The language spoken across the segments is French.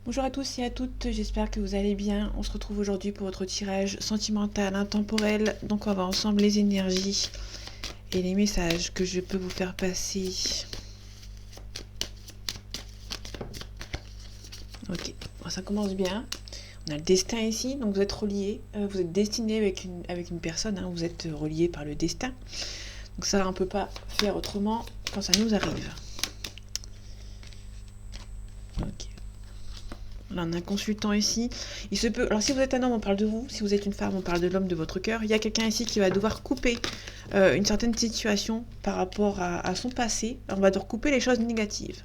Bonjour à tous et à toutes, j'espère que vous allez bien. On se retrouve aujourd'hui pour votre tirage sentimental intemporel. Donc on va ensemble les énergies et les messages que je peux vous faire passer. Ok, bon, ça commence bien. On a le destin ici, donc vous êtes reliés, vous êtes destiné avec une personne, hein, vous êtes reliés par le destin. Donc ça, on ne peut pas faire autrement quand ça nous arrive. Ok. Là, on a un consultant ici. Il se peut. Alors, si vous êtes un homme, on parle de vous. Si vous êtes une femme, on parle de l'homme de votre cœur. Il y a quelqu'un ici qui va devoir couper une certaine situation par rapport à son passé. On va devoir couper les choses négatives.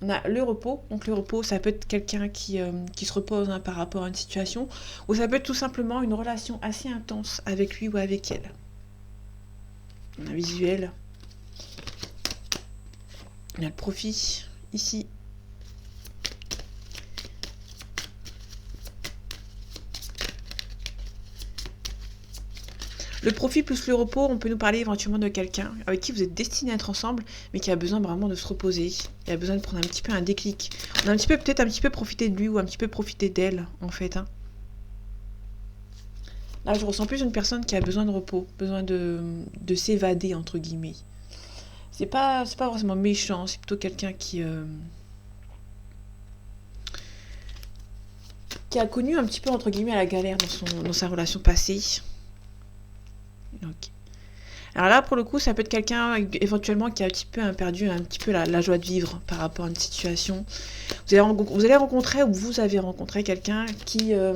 On a le repos. Donc, le repos, ça peut être quelqu'un qui se repose par rapport à une situation. Ou ça peut être tout simplement une relation assez intense avec lui ou avec elle. On a visuel. On a le profit ici. Le profit plus le repos, on peut nous parler éventuellement de quelqu'un avec qui vous êtes destiné à être ensemble, mais qui a besoin vraiment de se reposer. Il a besoin de prendre un petit peu un déclic. On a peut-être un petit peu profité de lui ou un petit peu profité d'elle, en fait. Hein. Là, je ressens plus une personne qui a besoin de repos, besoin de s'évader, entre guillemets. C'est pas forcément méchant, c'est plutôt quelqu'un qui a connu un petit peu, entre guillemets, la galère dans sa relation passée. Ok. Alors là, pour le coup, ça peut être quelqu'un éventuellement qui a un petit peu perdu un petit peu la joie de vivre par rapport à une situation. Vous allez rencontrer ou vous avez rencontré quelqu'un qui a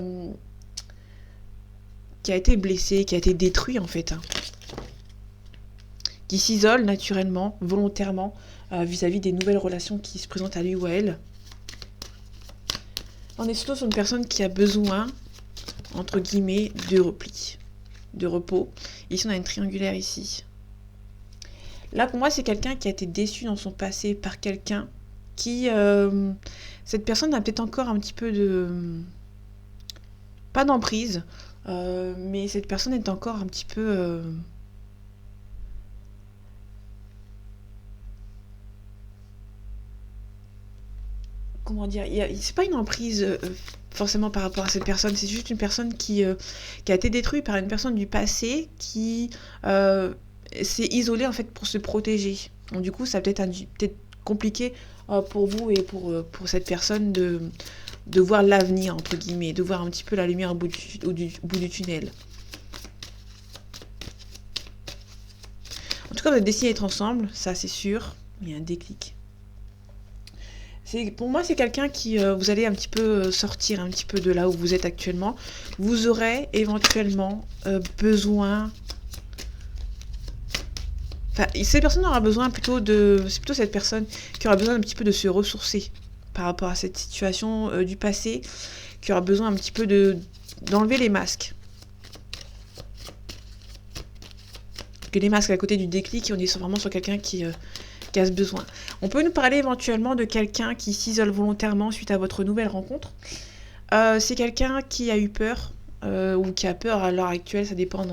été blessé, qui a été détruit en fait. Hein. Qui s'isole naturellement, volontairement, vis-à-vis des nouvelles relations qui se présentent à lui ou à elle. On est surtout sur une personne qui a besoin, entre guillemets, de repli, de repos. Ici, on a une triangulaire ici. Là, pour moi, c'est quelqu'un qui a été déçu dans son passé par quelqu'un qui... cette personne a peut-être encore un petit peu de... Pas d'emprise, mais cette personne est encore un petit peu... Comment dire, c'est pas une emprise forcément par rapport à cette personne, c'est juste une personne qui a été détruite par une personne du passé qui s'est isolée en fait pour se protéger. Donc du coup, ça peut être compliqué pour vous et pour cette personne de voir l'avenir, entre guillemets, de voir un petit peu la lumière au bout du tunnel. En tout cas, vous êtes destinés à être ensemble, ça c'est sûr. Il y a un déclic. Pour moi, c'est quelqu'un qui vous allez un petit peu sortir un petit peu de là où vous êtes actuellement. Vous aurez éventuellement besoin. Enfin, cette personne aura besoin plutôt de. C'est plutôt cette personne qui aura besoin un petit peu de se ressourcer par rapport à cette situation du passé, qui aura besoin un petit peu d'enlever les masques. Que les masques à côté du déclic, on est vraiment sur quelqu'un qui a ce besoin. On peut nous parler éventuellement de quelqu'un qui s'isole volontairement suite à votre nouvelle rencontre. C'est quelqu'un qui a eu peur ou qui a peur à l'heure actuelle, ça dépend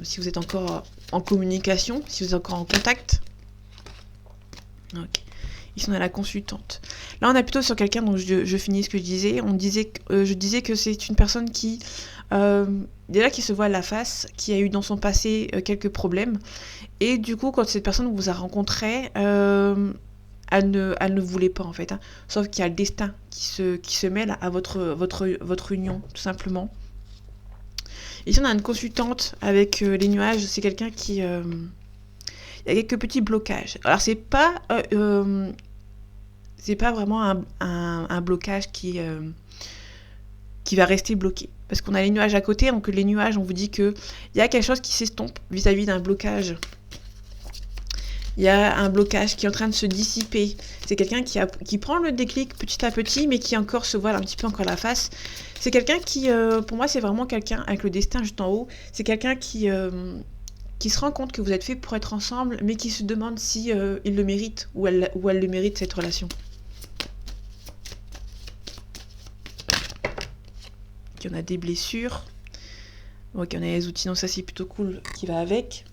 si vous êtes encore en communication, si vous êtes encore en contact. Ok. Ici on a la consultante. Là on est plutôt sur quelqu'un, donc je finis ce que je disais. Je disais que c'est une personne qui déjà qui se voit à la face, qui a eu dans son passé quelques problèmes. Et du coup, quand cette personne vous a rencontré, elle ne voulait pas en fait. Hein. Sauf qu'il y a le destin qui se mêle à votre union, tout simplement. Ici, on a une consultante avec les nuages. C'est quelqu'un qui... il y a quelques petits blocages. Alors, c'est pas vraiment un blocage qui va rester bloqué. Parce qu'on a les nuages à côté, donc les nuages, on vous dit qu'il y a quelque chose qui s'estompe vis-à-vis d'un blocage. Il y a un blocage qui est en train de se dissiper. C'est quelqu'un qui prend le déclic petit à petit, mais qui encore se voile un petit peu encore la face. C'est quelqu'un qui, pour moi, c'est vraiment quelqu'un avec le destin juste en haut. C'est quelqu'un qui se rend compte que vous êtes fait pour être ensemble, mais qui se demande si il le mérite ou elle le mérite, cette relation. Il y en a des blessures. Ok, on a les outils, donc ça c'est plutôt cool qui va avec.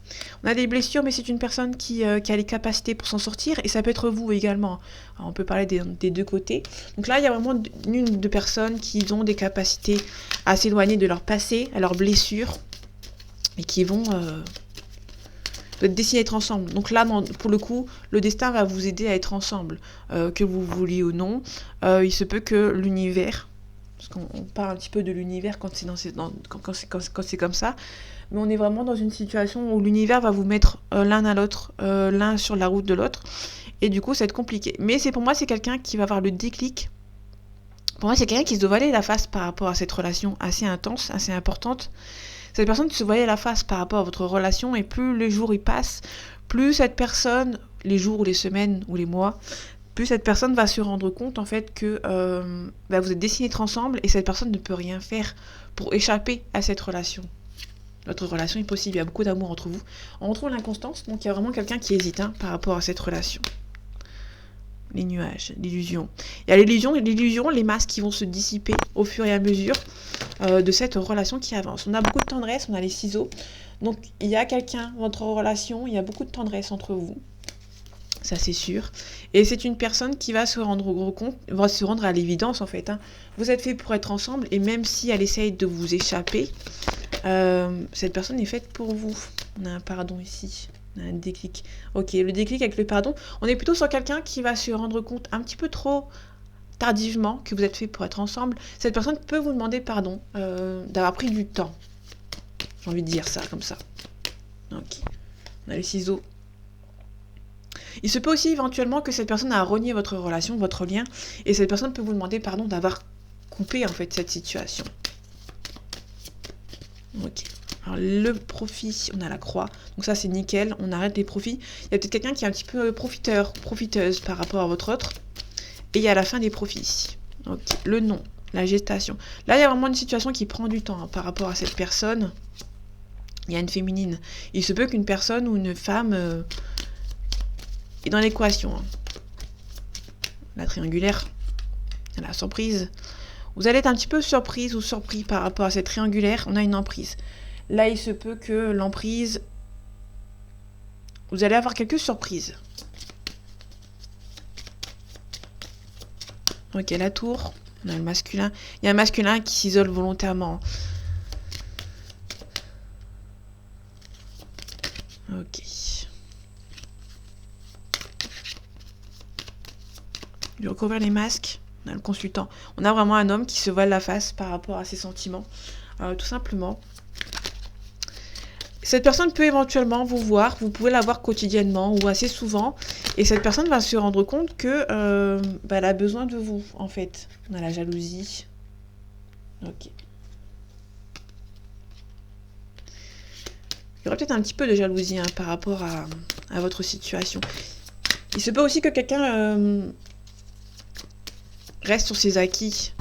On a des blessures, mais c'est une personne qui a les capacités pour s'en sortir, et ça peut être vous également. Alors, on peut parler des deux côtés. Donc là, il y a vraiment une ou deux personnes qui ont des capacités à s'éloigner de leur passé, à leurs blessures, et qui vont décider d'être ensemble. Donc là, pour le coup, le destin va vous aider à être ensemble, que vous vouliez ou non. Il se peut que l'univers, parce qu'on parle un petit peu de l'univers quand c'est comme ça, mais on est vraiment dans une situation où l'univers va vous mettre l'un à l'autre, l'un sur la route de l'autre, et du coup, ça va être compliqué. Mais pour moi, c'est quelqu'un qui va avoir le déclic. Pour moi, c'est quelqu'un qui se doit voiler la face par rapport à cette relation assez intense, assez importante. Cette personne se voyait la face par rapport à votre relation, et plus les jours y passent, plus cette personne, les jours ou les semaines ou les mois, plus cette personne va se rendre compte en fait que vous êtes destinés à être ensemble, et cette personne ne peut rien faire pour échapper à cette relation. Votre relation est possible, il y a beaucoup d'amour entre vous. On retrouve l'inconstance, donc il y a vraiment quelqu'un qui hésite par rapport à cette relation. Les nuages, l'illusion. Il y a l'illusion, les masques qui vont se dissiper au fur et à mesure de cette relation qui avance. On a beaucoup de tendresse, on a les ciseaux. Donc il y a quelqu'un, votre relation, il y a beaucoup de tendresse entre vous. Ça c'est sûr. Et c'est une personne qui va se rendre compte, va se rendre à l'évidence en fait. Vous êtes fait pour être ensemble, et même si elle essaye de vous échapper, cette personne est faite pour vous. On a un pardon ici. On a un déclic. Ok, le déclic avec le pardon. On est plutôt sur quelqu'un qui va se rendre compte un petit peu trop tardivement que vous êtes fait pour être ensemble. Cette personne peut vous demander pardon d'avoir pris du temps. J'ai envie de dire ça comme ça. Ok. On a les ciseaux. Il se peut aussi éventuellement que cette personne a renié votre relation, votre lien, et cette personne peut vous demander pardon d'avoir coupé en fait cette situation. Ok. Alors le profit, on a la croix, donc ça c'est nickel, on arrête les profits. Il y a peut-être quelqu'un qui est un petit peu profiteuse par rapport à votre autre, et il y a la fin des profits ici. Ok. Le nom, la gestation. Là il y a vraiment une situation qui prend du temps par rapport à cette personne. Il y a une féminine. Il se peut qu'une personne ou une femme est dans l'équation. La triangulaire, la surprise. Vous allez être un petit peu surprise ou surpris par rapport à cette triangulaire. On a une emprise. Là, il se peut que l'emprise, vous allez avoir quelques surprises. Ok, la tour. On a le masculin. Il y a un masculin qui s'isole volontairement. Ok. Je vais recouvrir les masques. On a le consultant. On a vraiment un homme qui se voile la face par rapport à ses sentiments. Tout simplement. Cette personne peut éventuellement vous voir, vous pouvez la voir quotidiennement ou assez souvent, et cette personne va se rendre compte que elle a besoin de vous, en fait. On a la jalousie. Ok. Il y aura peut-être un petit peu de jalousie par rapport à votre situation. Il se peut aussi que quelqu'un reste sur ses acquis.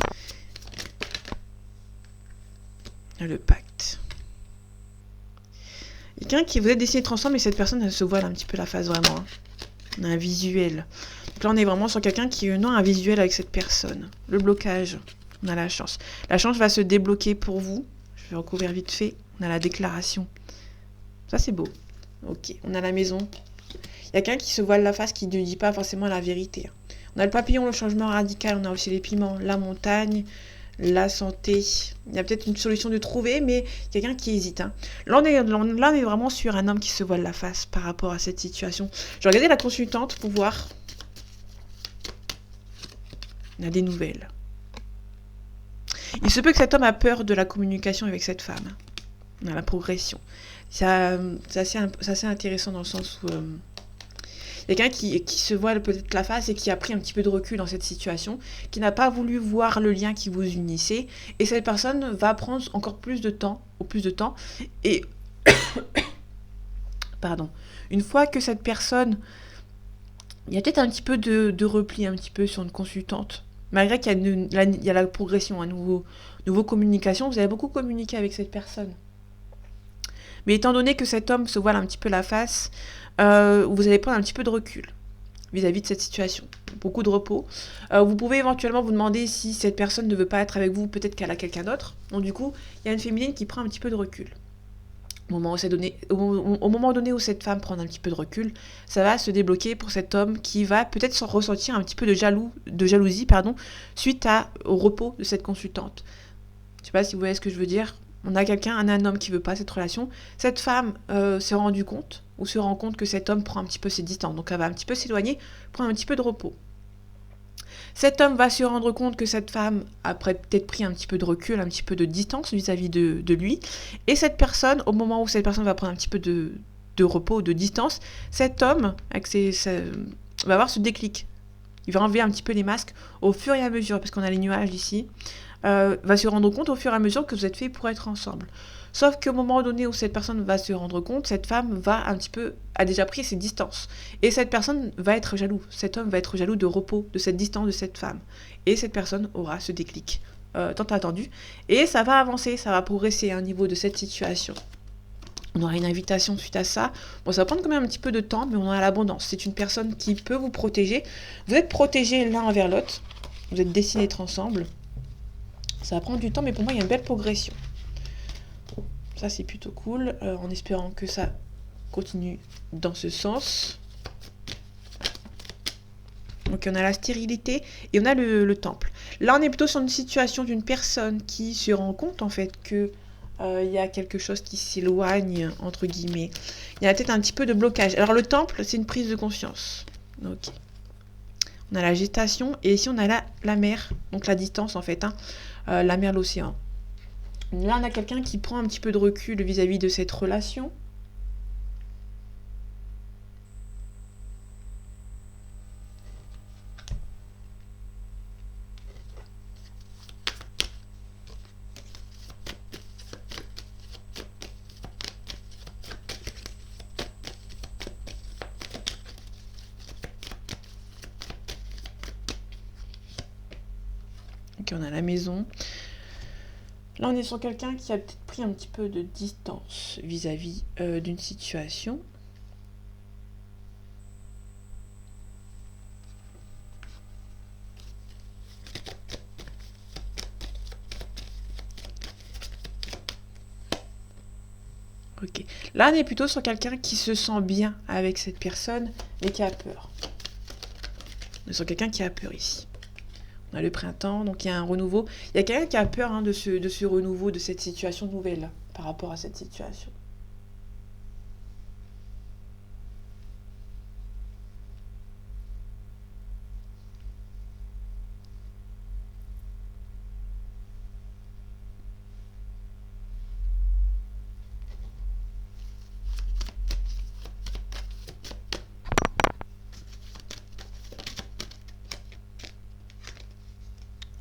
Le pacte. Quelqu'un qui vous êtes décidé d'être ensemble, et cette personne, elle se voile un petit peu la face vraiment. On a un visuel. Donc là, on est vraiment sur quelqu'un qui a un visuel avec cette personne. Le blocage. On a la chance. La chance va se débloquer pour vous. Je vais recouvrir vite fait. On a la déclaration. Ça, c'est beau. Ok. On a la maison. Il y a quelqu'un qui se voile la face, qui ne dit pas forcément la vérité. On a le papillon, le changement radical. On a aussi les piments, la montagne, la santé. Il y a peut-être une solution de trouver, mais quelqu'un qui hésite. Là, on est vraiment sur un homme qui se voile la face par rapport à cette situation. Je vais regarder la consultante pour voir. On a des nouvelles. Il se peut que cet homme a peur de la communication avec cette femme. On a la progression. C'est assez intéressant dans le sens où quelqu'un qui se voile peut-être la face et qui a pris un petit peu de recul dans cette situation, qui n'a pas voulu voir le lien qui vous unissait, et cette personne va prendre encore plus de temps, et pardon, une fois que cette personne, il y a peut-être un petit peu de repli un petit peu sur une consultante, malgré qu'il y a la progression, un nouveau communication, vous avez beaucoup communiqué avec cette personne. Mais étant donné que cet homme se voile un petit peu la face, vous allez prendre un petit peu de recul vis-à-vis de cette situation. Beaucoup de repos. Vous pouvez éventuellement vous demander si cette personne ne veut pas être avec vous, peut-être qu'elle a quelqu'un d'autre. Donc du coup, il y a une féminine qui prend un petit peu de recul. Au moment donné où cette femme prend un petit peu de recul, ça va se débloquer pour cet homme qui va peut-être ressentir un petit peu de jalousie, suite au repos de cette consultante. Je sais pas si vous voyez ce que je veux dire. On a un homme qui veut pas cette relation. Cette femme s'est rendue compte, ou se rend compte que cet homme prend un petit peu ses distances. Donc elle va un petit peu s'éloigner, prendre un petit peu de repos. Cet homme va se rendre compte que cette femme a peut-être pris un petit peu de recul, un petit peu de distance vis-à-vis de lui. Et cette personne, au moment où cette personne va prendre un petit peu de repos, de distance, cet homme va avoir ce déclic. Il va enlever un petit peu les masques au fur et à mesure, parce qu'on a les nuages ici, va se rendre compte au fur et à mesure que vous êtes faits pour être ensemble. Sauf qu'au moment donné où cette personne va se rendre compte, cette femme a déjà pris ses distances. Et cette personne va être jaloux. Cet homme va être jaloux de repos, de cette distance de cette femme. Et cette personne aura ce déclic tant attendu. Et ça va avancer, ça va progresser au niveau de cette situation. On aura une invitation suite à ça. Bon, ça va prendre quand même un petit peu de temps, mais on a l'abondance. C'est une personne qui peut vous protéger. Vous êtes protégés l'un envers l'autre. Vous êtes destinés à être ensemble. Ça va prendre du temps, mais pour moi, il y a une belle progression. Ça, c'est plutôt cool, en espérant que ça continue dans ce sens. Donc, on a la stérilité et on a le temple. Là, on est plutôt sur une situation d'une personne qui se rend compte, en fait, que il y a quelque chose qui s'éloigne, entre guillemets. Il y a peut-être un petit peu de blocage. Alors, le temple, c'est une prise de conscience. Ok. On a la gestation et ici, on a la mer, donc la distance, en fait, la mer, l'océan. Là, on a quelqu'un qui prend un petit peu de recul vis-à-vis de cette relation. Ok, on a la maison. Là, on est sur quelqu'un qui a peut-être pris un petit peu de distance vis-à-vis d'une situation. Ok. Là, on est plutôt sur quelqu'un qui se sent bien avec cette personne, mais qui a peur. On est sur quelqu'un qui a peur ici. On a le printemps, donc il y a un renouveau. Il y a quelqu'un qui a peur de ce renouveau, de cette situation nouvelle par rapport à cette situation.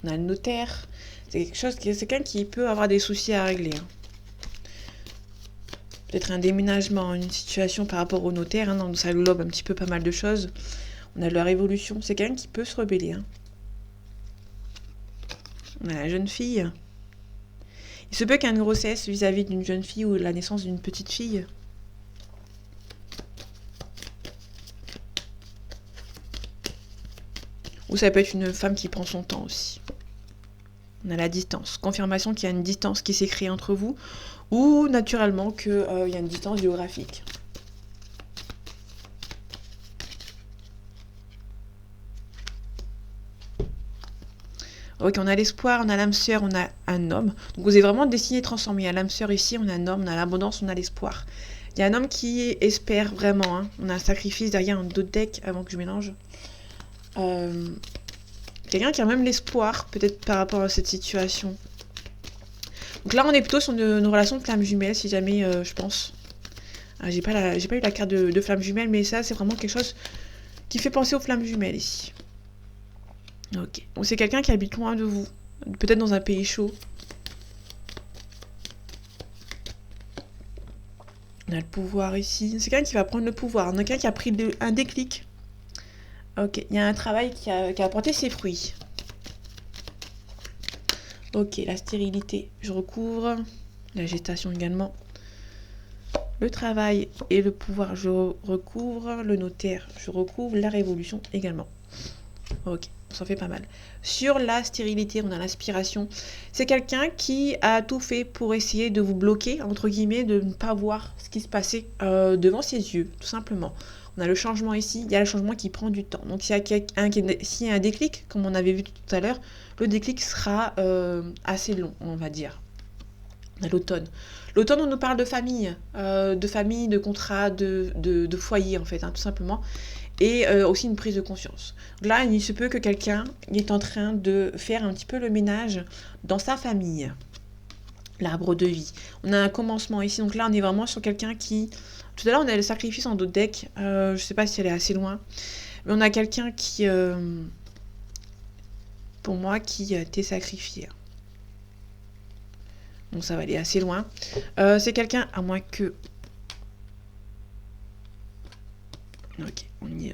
On a le notaire. C'est quelqu'un qui peut avoir des soucis à régler. Peut-être un déménagement, une situation par rapport au notaire. Donc ça englobe un petit peu pas mal de choses. On a la révolution. C'est quelqu'un qui peut se rebeller. On a la jeune fille. Il se peut qu'il y ait une grossesse vis-à-vis d'une jeune fille ou la naissance d'une petite fille. Ou ça peut être une femme qui prend son temps aussi. On a la distance. Confirmation qu'il y a une distance qui s'est créée entre vous. Ou naturellement qu'il y a une distance géographique. Ok, on a l'espoir, on a l'âme sœur, on a un homme. Donc vous êtes vraiment destiné transformé. Il y a l'âme sœur ici, on a un homme, on a l'abondance, on a l'espoir. Il y a un homme qui espère vraiment. On a un sacrifice derrière un d'autres deck avant que je mélange. Quelqu'un qui a même l'espoir, peut-être par rapport à cette situation. Donc là, on est plutôt sur une relation de flamme jumelle, si jamais, je pense. J'ai pas eu la carte de flamme jumelle, mais ça, c'est vraiment quelque chose qui fait penser aux flammes jumelles ici. Ok. Donc c'est quelqu'un qui habite loin de vous. Peut-être dans un pays chaud. On a le pouvoir ici. C'est quelqu'un qui va prendre le pouvoir. On a quelqu'un qui a pris un déclic. Ok. Il y a un travail qui a apporté ses fruits. Ok. La stérilité, je recouvre. La gestation également. Le travail et le pouvoir, je recouvre. Le notaire, je recouvre. La révolution également. Ok. Ça fait pas mal. Sur la stérilité, on a l'inspiration. C'est quelqu'un qui a tout fait pour essayer de vous bloquer, entre guillemets, de ne pas voir ce qui se passait devant ses yeux, tout simplement. On a le changement ici, il y a le changement qui prend du temps. Donc s'il y a un déclic, comme on avait vu tout à l'heure, le déclic sera assez long, on va dire. On a l'automne. L'automne, on nous parle de famille, de contrat, de foyer, en fait, hein, tout simplement. Et aussi une prise de conscience. Là, il se peut que quelqu'un est en train de faire un petit peu le ménage dans sa famille. L'arbre de vie. On a un commencement ici. Donc là, on est vraiment sur quelqu'un qui... Tout à l'heure, on a le sacrifice en d'autres decks. Je ne sais pas si elle est assez loin. Mais on a quelqu'un qui... pour moi, qui a été sacrifié. Donc ça va aller assez loin. C'est quelqu'un, à moins que... Ok,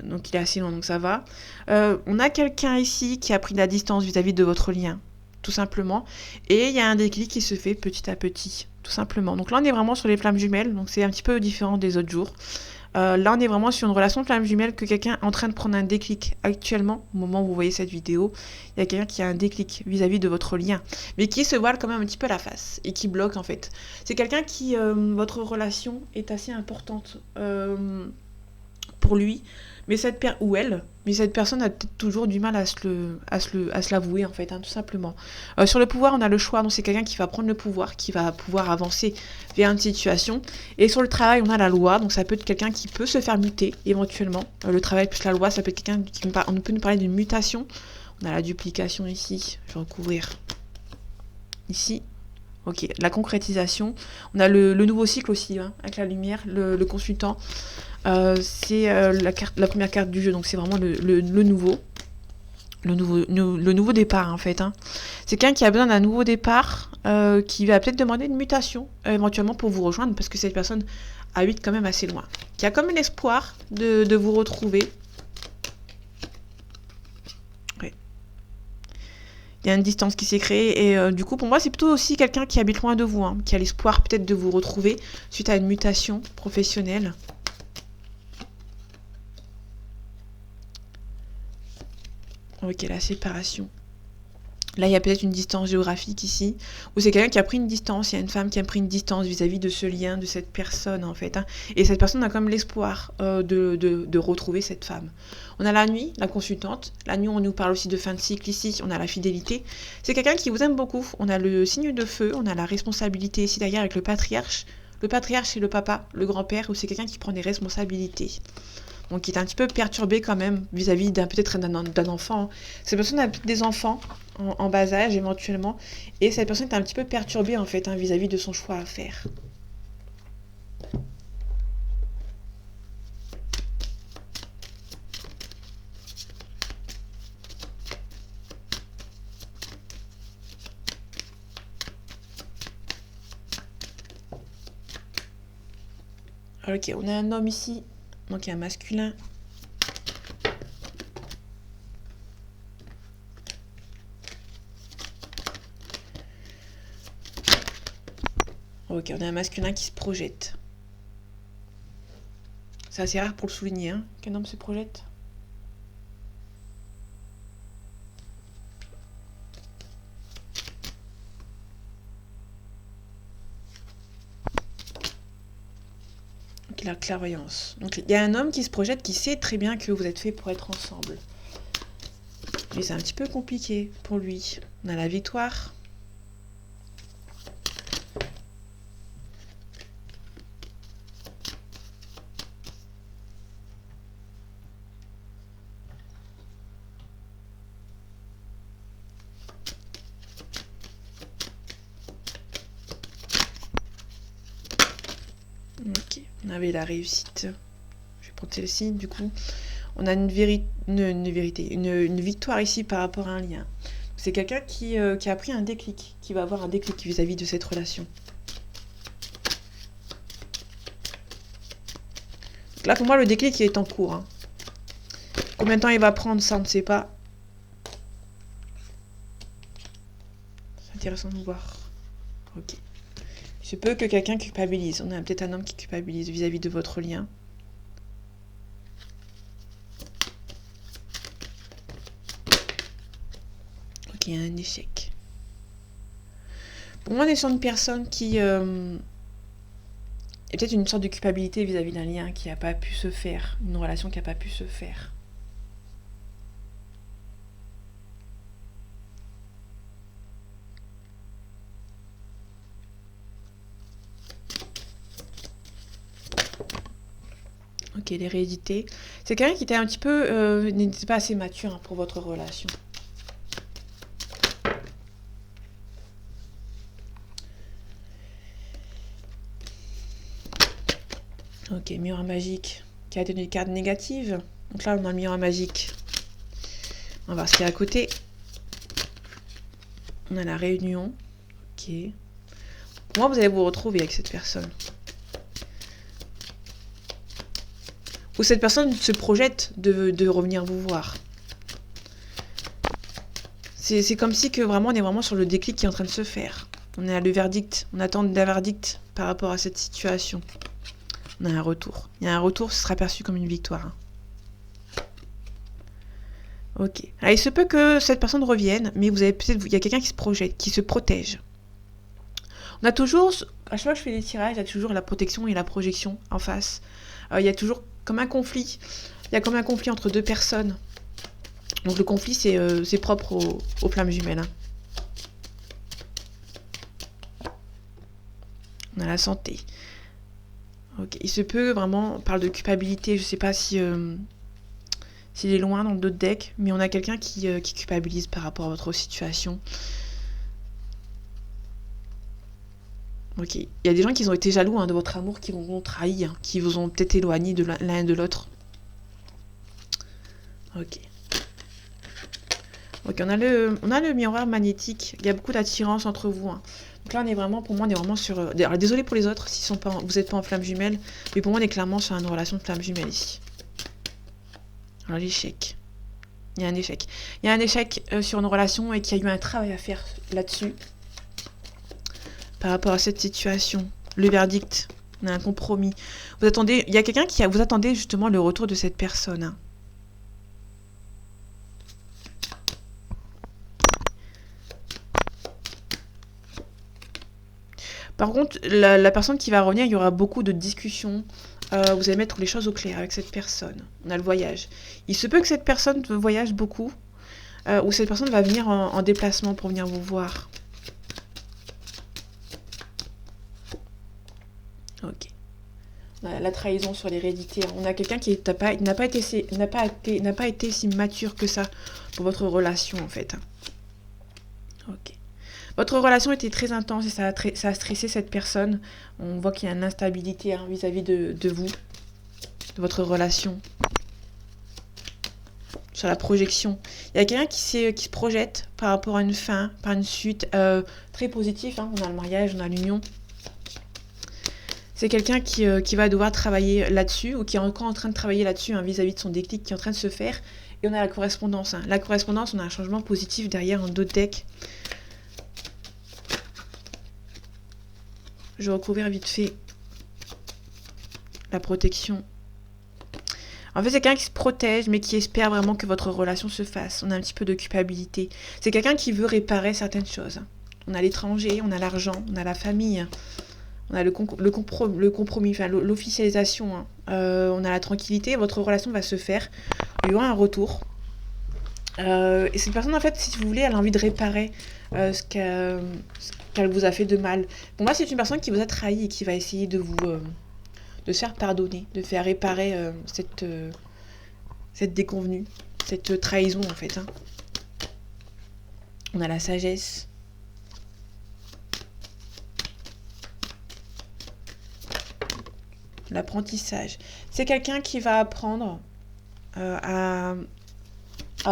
donc il est assez loin, donc ça va. On a quelqu'un ici qui a pris de la distance vis-à-vis de votre lien, tout simplement. Et il y a un déclic qui se fait petit à petit, tout simplement. Donc là, on est vraiment sur les flammes jumelles, donc c'est un petit peu différent des autres jours. Là, on est vraiment sur une relation de flammes jumelles que quelqu'un est en train de prendre un déclic actuellement, au moment où vous voyez cette vidéo. Il y a quelqu'un qui a un déclic vis-à-vis de votre lien, mais qui se voile quand même un petit peu la face et qui bloque en fait. C'est quelqu'un qui, votre relation est assez importante pour lui, mais cette personne a peut-être toujours du mal à se l'avouer en fait, hein, tout simplement. Sur le pouvoir, on a le choix, donc c'est quelqu'un qui va prendre le pouvoir, qui va pouvoir avancer vers une situation. Et sur le travail, on a la loi, donc ça peut être quelqu'un qui peut se faire muter éventuellement. Le travail plus la loi, ça peut être quelqu'un on peut nous parler d'une mutation. On a la duplication ici, je vais recouvrir ici. Ok, la concrétisation. On a le nouveau cycle aussi, hein, avec la lumière, le consultant. C'est la première carte du jeu, donc c'est vraiment le nouveau départ en fait. Hein. C'est quelqu'un qui a besoin d'un nouveau départ, qui va peut-être demander une mutation éventuellement pour vous rejoindre, parce que cette personne habite quand même assez loin. Qui a comme l'espoir de vous retrouver. Ouais. Il y a une distance qui s'est créée et du coup pour moi c'est plutôt aussi quelqu'un qui habite loin de vous, hein, qui a l'espoir peut-être de vous retrouver suite à une mutation professionnelle. Ok, la séparation. Là, il y a peut-être une distance géographique ici, ou c'est quelqu'un qui a pris une distance, il y a une femme qui a pris une distance vis-à-vis de ce lien, de cette personne, en fait. Hein. Et cette personne a comme l'espoir de retrouver cette femme. On a la nuit, la consultante. La nuit, on nous parle aussi de fin de cycle ici, on a la fidélité. C'est quelqu'un qui vous aime beaucoup. On a le signe de feu, on a la responsabilité ici derrière avec le patriarche. Le patriarche, c'est le papa, le grand-père, ou c'est quelqu'un qui prend des responsabilités. Donc qui est un petit peu perturbé quand même vis-à-vis peut-être d'un enfant. Cette personne a des enfants en bas âge éventuellement, et cette personne est un petit peu perturbée en fait, hein, vis-à-vis de son choix à faire. Ok, on a un homme ici, donc il y a un masculin. Ok, on a un masculin qui se projette. C'est assez rare pour le souligner, hein, qu'un homme se projette. Donc la clairvoyance. Donc il y a un homme qui se projette, qui sait très bien que vous êtes fait pour être ensemble. Mais c'est un petit peu compliqué pour lui. On a la victoire. Ok, on avait la réussite. Je vais prendre celle-ci, du coup. On a une victoire ici par rapport à un lien. C'est quelqu'un qui a pris un déclic, qui va avoir un déclic vis-à-vis de cette relation. Donc là, pour moi, le déclic est en cours. Hein. Combien de temps il va prendre, ça, on ne sait pas. C'est intéressant de voir. Ok. Il se peut que quelqu'un culpabilise. On a peut-être un homme qui culpabilise vis-à-vis de votre lien. Ok, un échec. Pour moi, on est sur une personne qui... il y a peut-être une sorte de culpabilité vis-à-vis d'un lien qui n'a pas pu se faire. Une relation qui n'a pas pu se faire. Ok, l'hérédité. C'est quelqu'un qui était un petit peu... n'était pas assez mature hein, pour votre relation. Ok, miroir magique qui a donné des cartes négatives. Donc là, on a le miroir magique. On va voir ce qu'il y a à côté. On a la réunion. Ok. Moi, vous allez vous retrouver avec cette personne. Ou cette personne se projette de revenir vous voir. C'est comme si que vraiment, on est vraiment sur le déclic qui est en train de se faire. On est à le verdict. On attend le verdict par rapport à cette situation. On a un retour. Il y a un retour, ce sera perçu comme une victoire. Hein. Ok. Alors, il se peut que cette personne revienne, mais vous avez peut-être, il y a quelqu'un qui se projette, qui se protège. On a toujours, à chaque fois que je fais des tirages, il y a toujours la protection et la projection en face. Il y a toujours comme un conflit. Il y a comme un conflit entre deux personnes. Donc le conflit, c'est propre aux flammes jumelles. Hein. On a la santé. Ok. Il se peut vraiment, on parle de culpabilité, je sais pas si s'il est loin dans d'autres decks, mais on a quelqu'un qui culpabilise par rapport à votre situation. Ok. Il y a des gens qui ont été jaloux hein, de votre amour, qui vous ont trahi, hein, qui vous ont peut-être éloigné de l'un et de l'autre. Ok. Ok, on a le miroir magnétique. Il y a beaucoup d'attirance entre vous. Hein. Donc là, on est vraiment, pour moi, on est vraiment sur... Alors, désolé pour les autres, s'ils sont pas, vous n'êtes pas en flamme jumelle, mais pour moi, on est clairement sur une relation de flamme jumelle ici. Alors, l'échec. Il y a un échec. Il y a un échec sur une relation et qu'il y a eu un travail à faire là-dessus. Par rapport à cette situation. Le verdict. On a un compromis. Vous attendez... Il y a quelqu'un qui... Vous attendez justement le retour de cette personne. Hein. Par contre, la personne qui va revenir, il y aura beaucoup de discussions. Vous allez mettre les choses au clair avec cette personne. On a le voyage. Il se peut que cette personne voyage beaucoup. Ou cette personne va venir en déplacement pour venir vous voir. Ok. La trahison sur l'hérédité. On a quelqu'un qui n'a pas été si mature que ça pour votre relation, en fait. Ok. Votre relation était très intense et ça a stressé cette personne. On voit qu'il y a une instabilité hein, vis-à-vis de vous, de votre relation. Sur la projection. Il y a quelqu'un qui se projette par rapport à une fin, par une suite très positive. Hein. On a le mariage, on a l'union. C'est quelqu'un qui va devoir travailler là-dessus ou qui est encore en train de travailler là-dessus hein, vis-à-vis de son déclic qui est en train de se faire. Et on a la correspondance. Hein. La correspondance, on a un changement positif derrière en d'autres decks. Je vais recouvrir vite fait la protection. En fait, c'est quelqu'un qui se protège, mais qui espère vraiment que votre relation se fasse. On a un petit peu de culpabilité. C'est quelqu'un qui veut réparer certaines choses. On a l'étranger, on a l'argent, on a la famille, on a le compromis, enfin l'officialisation. Hein. On a la tranquillité. Votre relation va se faire. Il y aura un retour. Et cette personne, en fait, si vous voulez, elle a envie de réparer ce qu'elle vous a fait de mal. Pour moi, c'est une personne qui vous a trahi et qui va essayer de se faire pardonner, de faire réparer cette déconvenue, cette trahison, en fait. Hein. On a la sagesse. L'apprentissage. C'est quelqu'un qui va apprendre à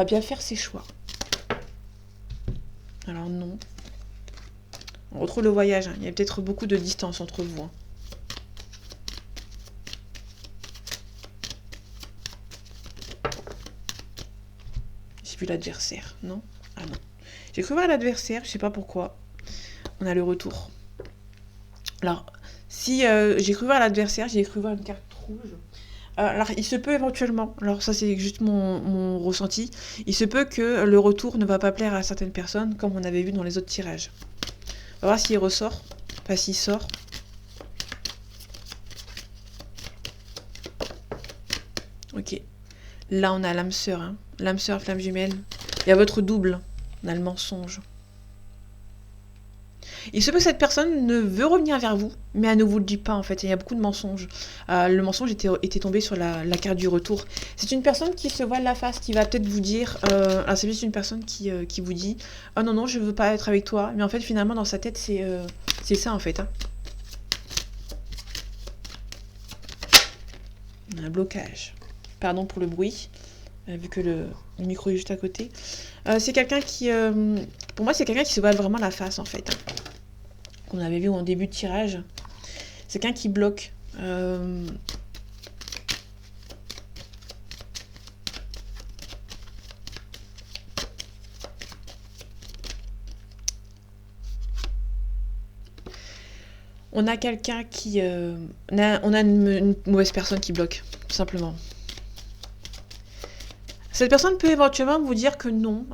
bien faire ses choix. Alors non. On retrouve le voyage. Hein. Il y a peut-être beaucoup de distance entre vous. Hein. J'ai vu l'adversaire. Non? Ah non. J'ai cru voir l'adversaire. Je sais pas pourquoi. On a le retour. Alors, si j'ai cru voir l'adversaire, j'ai cru voir une carte rouge. Alors, il se peut éventuellement, alors ça c'est juste mon ressenti, il se peut que le retour ne va pas plaire à certaines personnes, comme on avait vu dans les autres tirages. On va voir s'il ressort, enfin s'il sort. Ok. Là, on a l'âme sœur, hein. L'âme sœur, flamme jumelle. Il y a votre double. On a le mensonge. Il se peut que cette personne ne veut revenir vers vous, mais elle ne vous le dit pas en fait. Il y a beaucoup de mensonges. Le mensonge était tombé sur la carte du retour. C'est une personne qui se voile la face, qui va peut-être vous dire... alors c'est juste une personne qui vous dit « Oh non, non, je veux pas être avec toi. » Mais en fait, finalement, dans sa tête, c'est ça en fait. Hein. Un blocage. Pardon pour le bruit, vu que le micro est juste à côté. C'est quelqu'un qui... pour moi, c'est quelqu'un qui se voile vraiment la face en fait. Qu'on avait vu en début de tirage. C'est quelqu'un qui bloque. On a quelqu'un qui... on a une mauvaise personne qui bloque, tout simplement. Cette personne peut éventuellement vous dire que non,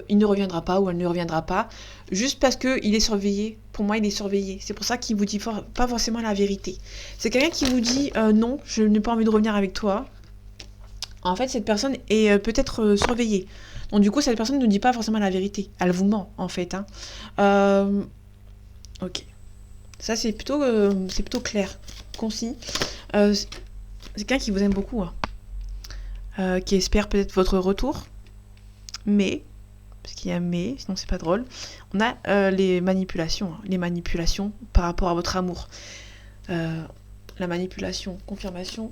il ne reviendra pas ou elle ne reviendra pas, juste parce qu'il est surveillé. Pour moi, il est surveillé. C'est pour ça qu'il vous dit pas forcément la vérité. C'est quelqu'un qui vous dit non, je n'ai pas envie de revenir avec toi. En fait, cette personne est peut-être surveillée. Donc du coup, cette personne ne dit pas forcément la vérité. Elle vous ment, en fait. Hein. Ok. Ça, c'est plutôt clair, concis. C'est quelqu'un qui vous aime beaucoup. Hein. Qui espère peut-être votre retour. Mais, parce qu'il y a mais, sinon c'est pas drôle, on a les manipulations. Hein, les manipulations par rapport à votre amour. La manipulation, confirmation.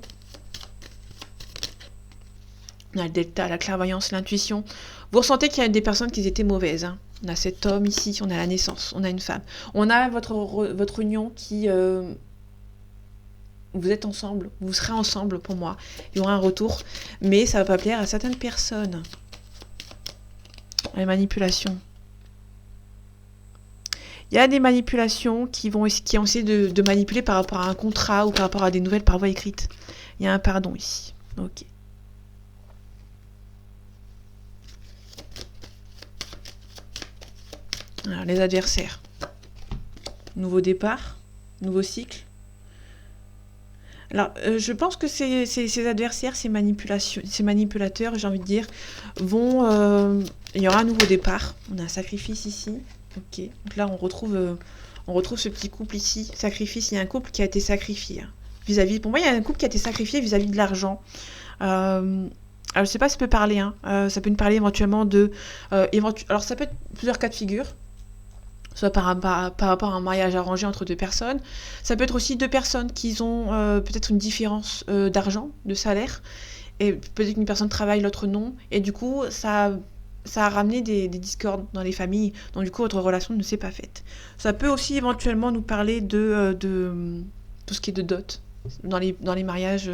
On a le delta, la clairvoyance, l'intuition. Vous ressentez qu'il y a des personnes qui étaient mauvaises. Hein. On a cet homme ici, on a la naissance, on a une femme. On a votre union qui... vous êtes ensemble, vous serez ensemble pour moi. Il y aura un retour, mais ça va pas plaire à certaines personnes. Les manipulations. Il y a des manipulations qui ont essayé de manipuler par rapport à un contrat ou par rapport à des nouvelles par voie écrite. Il y a un pardon ici. Ok. Alors, les adversaires. Nouveau départ, nouveau cycle. Alors, je pense que ces adversaires, ces manipulateurs, j'ai envie de dire, vont... il y aura un nouveau départ. On a un sacrifice ici. Ok. Donc là, on retrouve ce petit couple ici. Sacrifice, il y a un couple qui a été sacrifié. Hein, vis-à-vis... Pour moi, il y a un couple qui a été sacrifié vis-à-vis de l'argent. Alors, je sais pas si ça peut parler. Hein. Ça peut nous parler éventuellement de... Alors, ça peut être plusieurs cas de figure. Soit par rapport à un mariage arrangé entre deux personnes. Ça peut être aussi deux personnes qui ont peut-être une différence d'argent, de salaire, et peut-être qu'une personne travaille, l'autre non, et du coup, ça a ramené des discordes dans les familles, donc du coup, votre relation ne s'est pas faite. Ça peut aussi éventuellement nous parler de tout ce qui est de dot, dans les mariages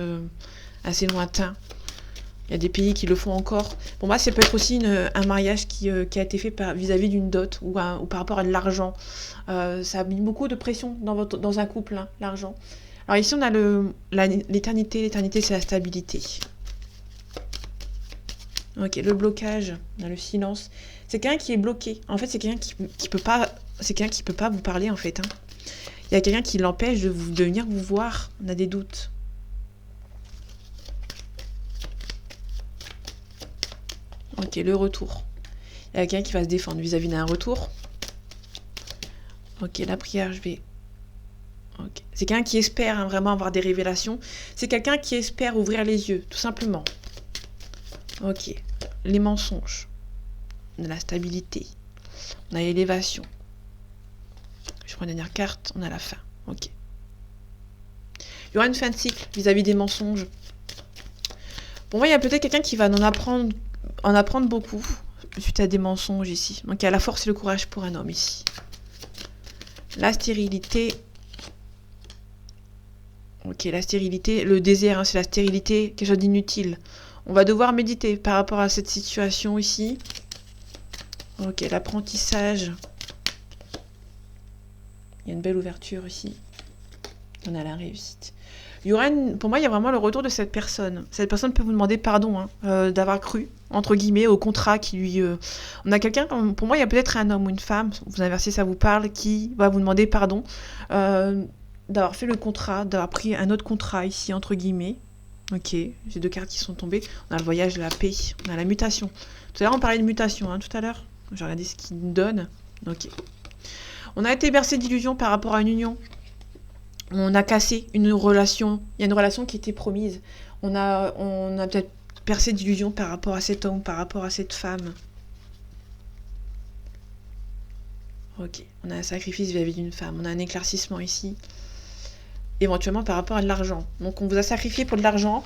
assez lointains. Il y a des pays qui le font encore. Pour moi, ça peut être aussi un mariage qui a été fait vis-à-vis d'une dot ou par rapport à de l'argent. Ça a mis beaucoup de pression dans un couple, hein, l'argent. Alors ici, on a l'éternité. L'éternité, c'est la stabilité. Ok, le blocage, on a le silence. C'est quelqu'un qui est bloqué. En fait, c'est quelqu'un qui peut pas... C'est quelqu'un qui peut pas vous parler, en fait. Hein. Il y a quelqu'un qui l'empêche de venir vous voir. On a des doutes. Ok, le retour. Il y a quelqu'un qui va se défendre vis-à-vis d'un retour. Ok, la prière, je vais... Ok. C'est quelqu'un qui espère hein, vraiment avoir des révélations. C'est quelqu'un qui espère ouvrir les yeux, tout simplement. Ok. Les mensonges. On a la stabilité. On a l'élévation. Je prends une dernière carte. On a la fin. Ok. Il y aura une fin de cycle vis-à-vis des mensonges. Pour moi, il y a peut-être quelqu'un qui va en apprendre beaucoup suite à des mensonges ici. Donc il y a la force et le courage pour un homme ici. La stérilité. Ok, la stérilité, le désert, hein, c'est la stérilité, quelque chose d'inutile. On va devoir méditer par rapport à cette situation ici. Ok, l'apprentissage. Il y a une belle ouverture ici. On a la réussite. Pour moi, il y a vraiment le retour de cette personne. Cette personne peut vous demander pardon d'avoir cru, entre guillemets, au contrat qui lui... On a quelqu'un, pour moi, il y a peut-être un homme ou une femme, vous inversez, ça vous parle, qui va vous demander pardon d'avoir fait le contrat, d'avoir pris un autre contrat ici, entre guillemets. Ok, j'ai 2 cartes qui sont tombées. On a le voyage, la paix, on a la mutation. Tout à l'heure, on parlait de mutation, tout à l'heure. J'ai regardé ce qu'il nous donne. Ok. On a été bercé d'illusions par rapport à une union. On a cassé une relation. Il y a une relation qui était promise. On a peut-être percé d'illusions par rapport à cet homme, par rapport à cette femme. Ok. On a un sacrifice vis-à-vis d'une femme. On a un éclaircissement ici. Éventuellement par rapport à de l'argent. Donc on vous a sacrifié pour de l'argent.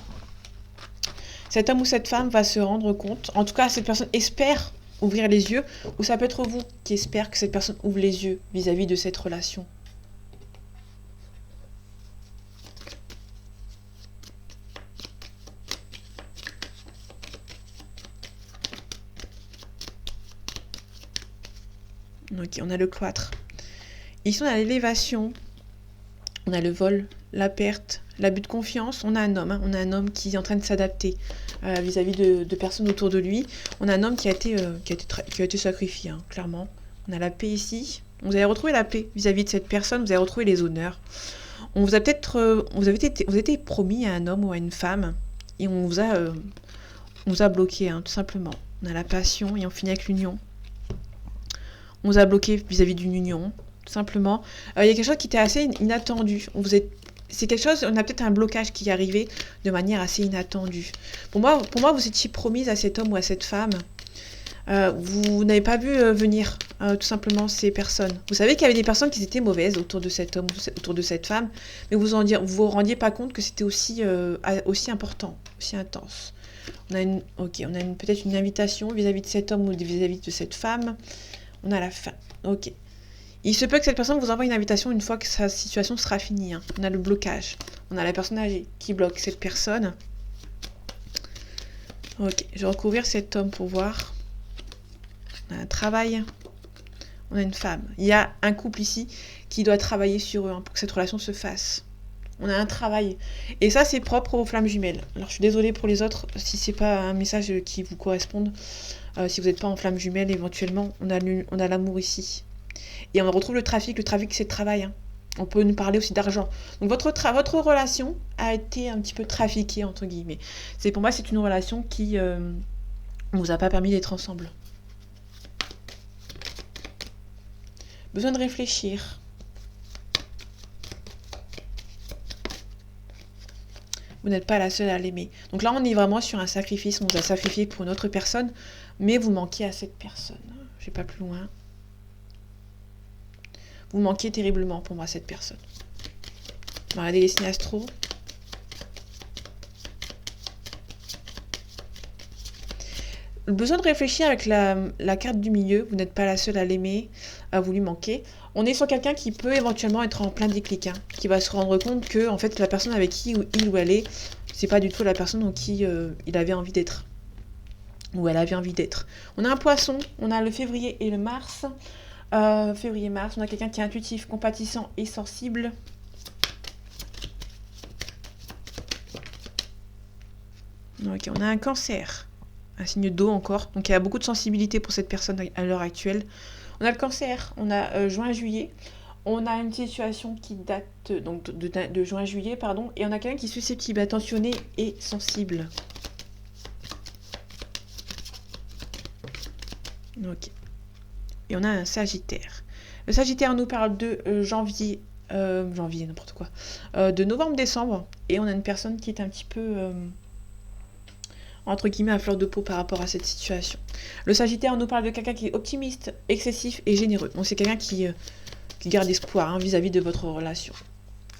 Cet homme ou cette femme va se rendre compte. En tout cas, cette personne espère ouvrir les yeux. Ou ça peut être vous qui espère que cette personne ouvre les yeux vis-à-vis de cette relation. Ok, on a le cloître. Ici, on a l'élévation. On a le vol, la perte, l'abus de confiance. On a un homme. On a un homme qui est en train de s'adapter vis-à-vis de personnes autour de lui. On a un homme qui a été sacrifié, clairement. On a la paix ici. Vous avez retrouvé la paix vis-à-vis de cette personne. Vous avez retrouvé les honneurs. On vous a peut-être... vous avez été promis à un homme ou à une femme. Et on vous a bloqué, tout simplement. On a la passion et on finit avec l'union. On vous a bloqué vis-à-vis d'une union, tout simplement. Il y a quelque chose qui était assez inattendu. C'est quelque chose, on a peut-être un blocage qui est arrivé de manière assez inattendue. Pour moi, vous étiez promise à cet homme ou à cette femme. Vous n'avez pas vu venir, tout simplement, ces personnes. Vous savez qu'il y avait des personnes qui étaient mauvaises autour de cet homme, autour de cette femme, mais vous vous rendiez pas compte que c'était aussi important, aussi intense. On a peut-être une invitation vis-à-vis de cet homme ou vis-à-vis de cette femme. On a la fin. Ok. Il se peut que cette personne vous envoie une invitation une fois que sa situation sera finie. On a le blocage. On a la personne âgée qui bloque cette personne. Ok. Je vais recouvrir cet homme pour voir. On a un travail. On a une femme. Il y a un couple ici qui doit travailler sur eux pour que cette relation se fasse. On a un travail. Et ça, c'est propre aux flammes jumelles. Alors, je suis désolée pour les autres si c'est pas un message qui vous corresponde. Si vous n'êtes pas en flamme jumelle, éventuellement, on a l'amour ici. Et on retrouve le trafic. Le trafic, c'est le travail. On peut nous parler aussi d'argent. Donc, votre relation a été un petit peu trafiquée, entre guillemets. Pour moi, c'est une relation qui ne vous a pas permis d'être ensemble. Besoin de réfléchir. Vous n'êtes pas la seule à l'aimer. Donc là, on est vraiment sur un sacrifice. On vous a sacrifié pour une autre personne, mais vous manquez à cette personne. Je vais pas plus loin. Vous manquez terriblement pour moi à cette personne. On va regarder les signes astro. Le besoin de réfléchir avec la carte du milieu. Vous n'êtes pas la seule à l'aimer, vous lui manquez. On est sur quelqu'un qui peut éventuellement être en plein déclic, qui va se rendre compte que en fait, la personne avec qui il ou elle est, c'est pas du tout la personne en qui il avait envie d'être. Ou elle avait envie d'être. On a un poisson, on a le février et le mars. Février-mars, on a quelqu'un qui est intuitif, compatissant et sensible. Ok, on a un cancer. Un signe d'eau encore. Donc il y a beaucoup de sensibilité pour cette personne à l'heure actuelle. On a le cancer, on a juin-juillet. On a une situation qui date donc de juin-juillet, pardon. Et on a quelqu'un qui est susceptible, attentionné et sensible. Ok. Et on a un Sagittaire. Le Sagittaire nous parle de janvier, n'importe quoi. De novembre-décembre. Et on a une personne qui est un petit peu... entre guillemets à fleur de peau par rapport à cette situation. Le Sagittaire nous parle de quelqu'un qui est optimiste, excessif et généreux. Donc c'est quelqu'un qui garde espoir vis-à-vis de votre relation.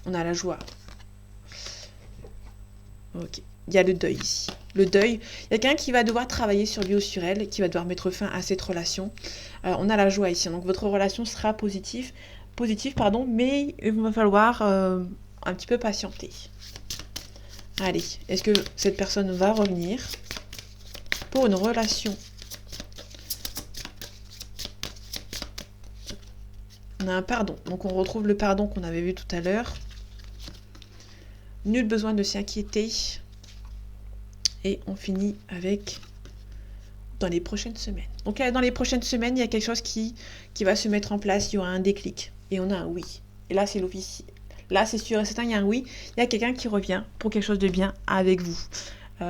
On a la joie. Ok. Il y a le deuil ici. Le deuil, il y a quelqu'un qui va devoir travailler sur lui ou sur elle, qui va devoir mettre fin à cette relation. On a la joie ici. Donc votre relation sera positive, mais il va falloir un petit peu patienter. Allez, est-ce que cette personne va revenir pour une relation? On a un pardon. Donc on retrouve le pardon qu'on avait vu tout à l'heure. Nul besoin de s'inquiéter. Et on finit avec dans les prochaines semaines. Donc dans les prochaines semaines, il y a quelque chose qui va se mettre en place. Il y aura un déclic. Et on a un oui. Et là, c'est l'officiel. Là, c'est sûr et certain, il y a un oui. Il y a quelqu'un qui revient pour quelque chose de bien avec vous.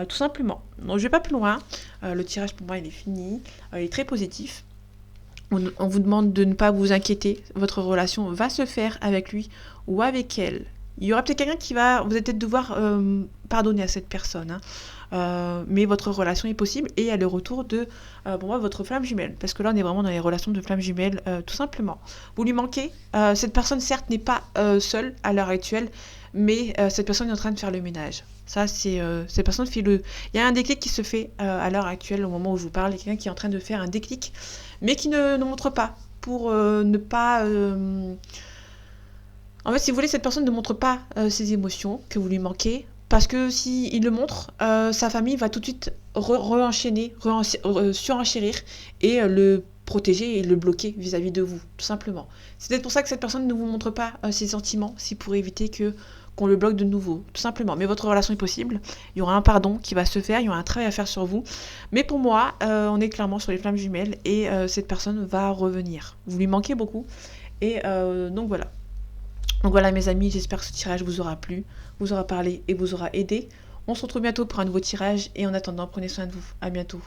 Tout simplement. Donc, je ne vais pas plus loin. Le tirage, pour moi, il est fini. Il est très positif. On vous demande de ne pas vous inquiéter. Votre relation va se faire avec lui ou avec elle. Il y aura peut-être quelqu'un qui va... Vous allez peut-être devoir pardonner à cette personne. Mais votre relation est possible. Et il y a le retour de, pour moi, votre flamme jumelle. Parce que là, on est vraiment dans les relations de flamme jumelle, tout simplement. Vous lui manquez. Cette personne, certes, n'est pas seule à l'heure actuelle. Mais cette personne est en train de faire le ménage. Ça, c'est... cette personne fait le... Il y a un déclic qui se fait à l'heure actuelle, au moment où je vous parle. Il y a quelqu'un qui est en train de faire un déclic, mais qui ne montre pas. Pour ne pas... En fait, si vous voulez, cette personne ne montre pas ses émotions que vous lui manquez. Parce que s'il le montre, sa famille va tout de suite re-enchaîner, surenchérir et le protéger et le bloquer vis-à-vis de vous, tout simplement. C'est peut-être pour ça que cette personne ne vous montre pas ses sentiments, c'est pour éviter qu'on le bloque de nouveau, tout simplement. Mais votre relation est possible, il y aura un pardon qui va se faire, il y aura un travail à faire sur vous. Mais pour moi, on est clairement sur les flammes jumelles et cette personne va revenir. Vous lui manquez beaucoup et donc voilà. Donc voilà mes amis, j'espère que ce tirage vous aura plu, vous aura parlé et vous aura aidé. On se retrouve bientôt pour un nouveau tirage et en attendant, prenez soin de vous. À bientôt.